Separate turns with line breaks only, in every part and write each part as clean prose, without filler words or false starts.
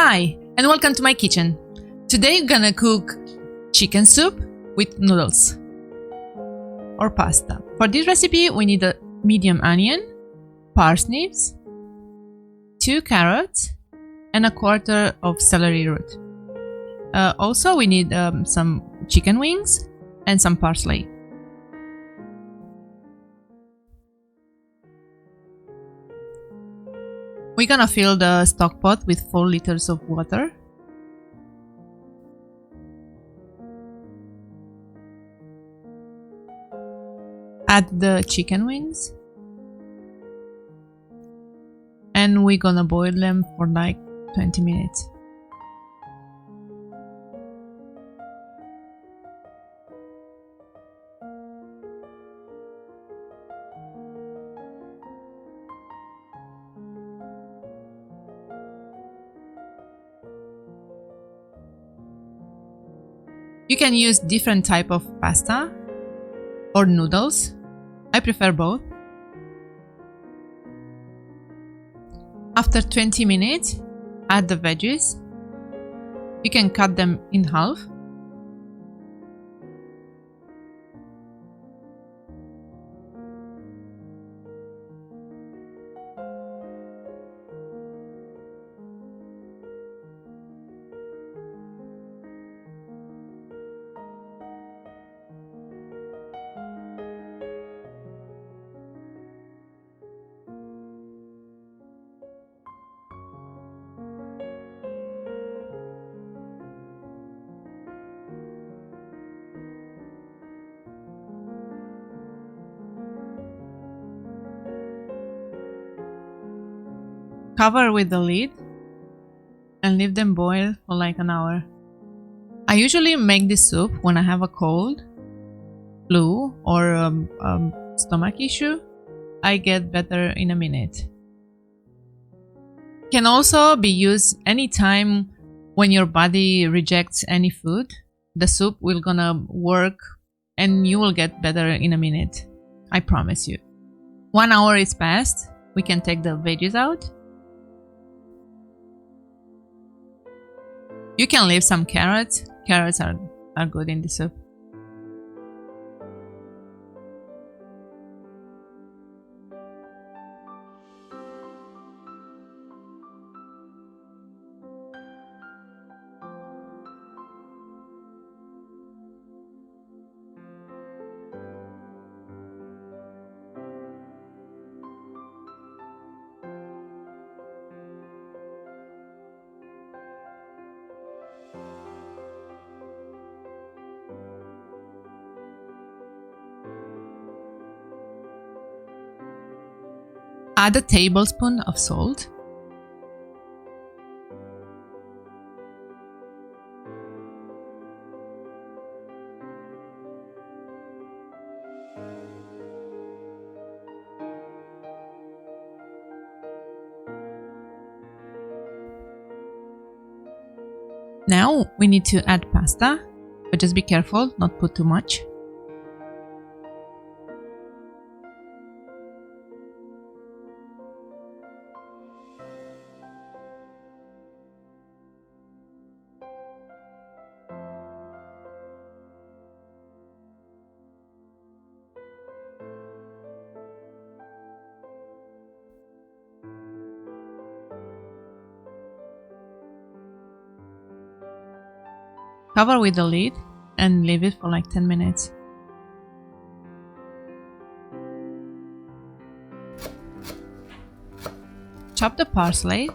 Hi, and welcome to my kitchen. Today we're gonna cook chicken soup with noodles or pasta. For this recipe, we need a medium onion, parsnips, 2 carrots, and a quarter of celery root. Also, we need some chicken wings and some parsley. We're gonna fill the stock pot with 4 liters of water. Add the chicken wings. And we're gonna boil them for like 20 minutes. You can use different type of pasta or noodles. I prefer both. After 20 minutes, add the veggies. You can cut them in half. Cover with the lid and leave them boil for like an hour. I usually make this soup when I have a cold, flu, or stomach issue. I get better in a minute. Can also be used anytime when your body rejects any food. The soup will gonna work and you will get better in a minute. I promise you. 1 hour is passed. We can take the veggies out. You can leave some carrots. Carrots are good in the soup. Add a tablespoon of salt. Now we need to add pasta, but just be careful, not put too much. Cover with the lid and leave it for like 10 minutes. Chop the parsley.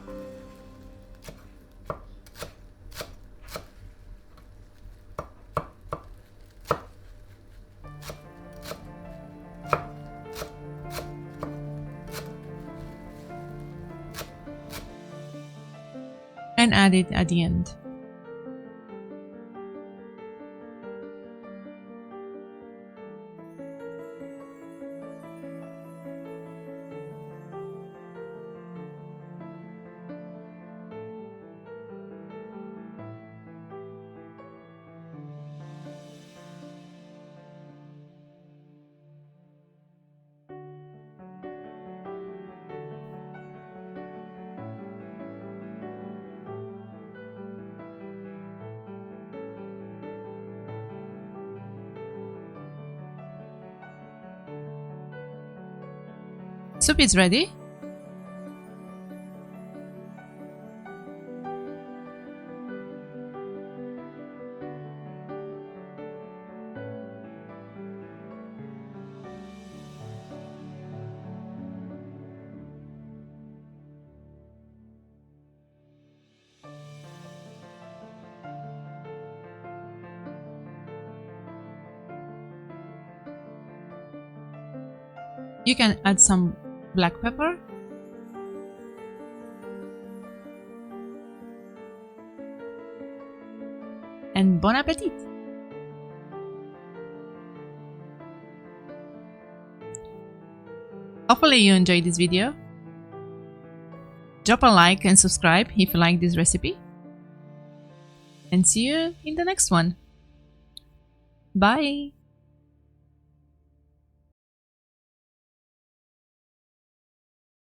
And add it at the end. soup is ready. You can add some black pepper and bon appetit! Hopefully you enjoyed this video. Drop a like and subscribe if you like this recipe. And see you in the next one. Bye!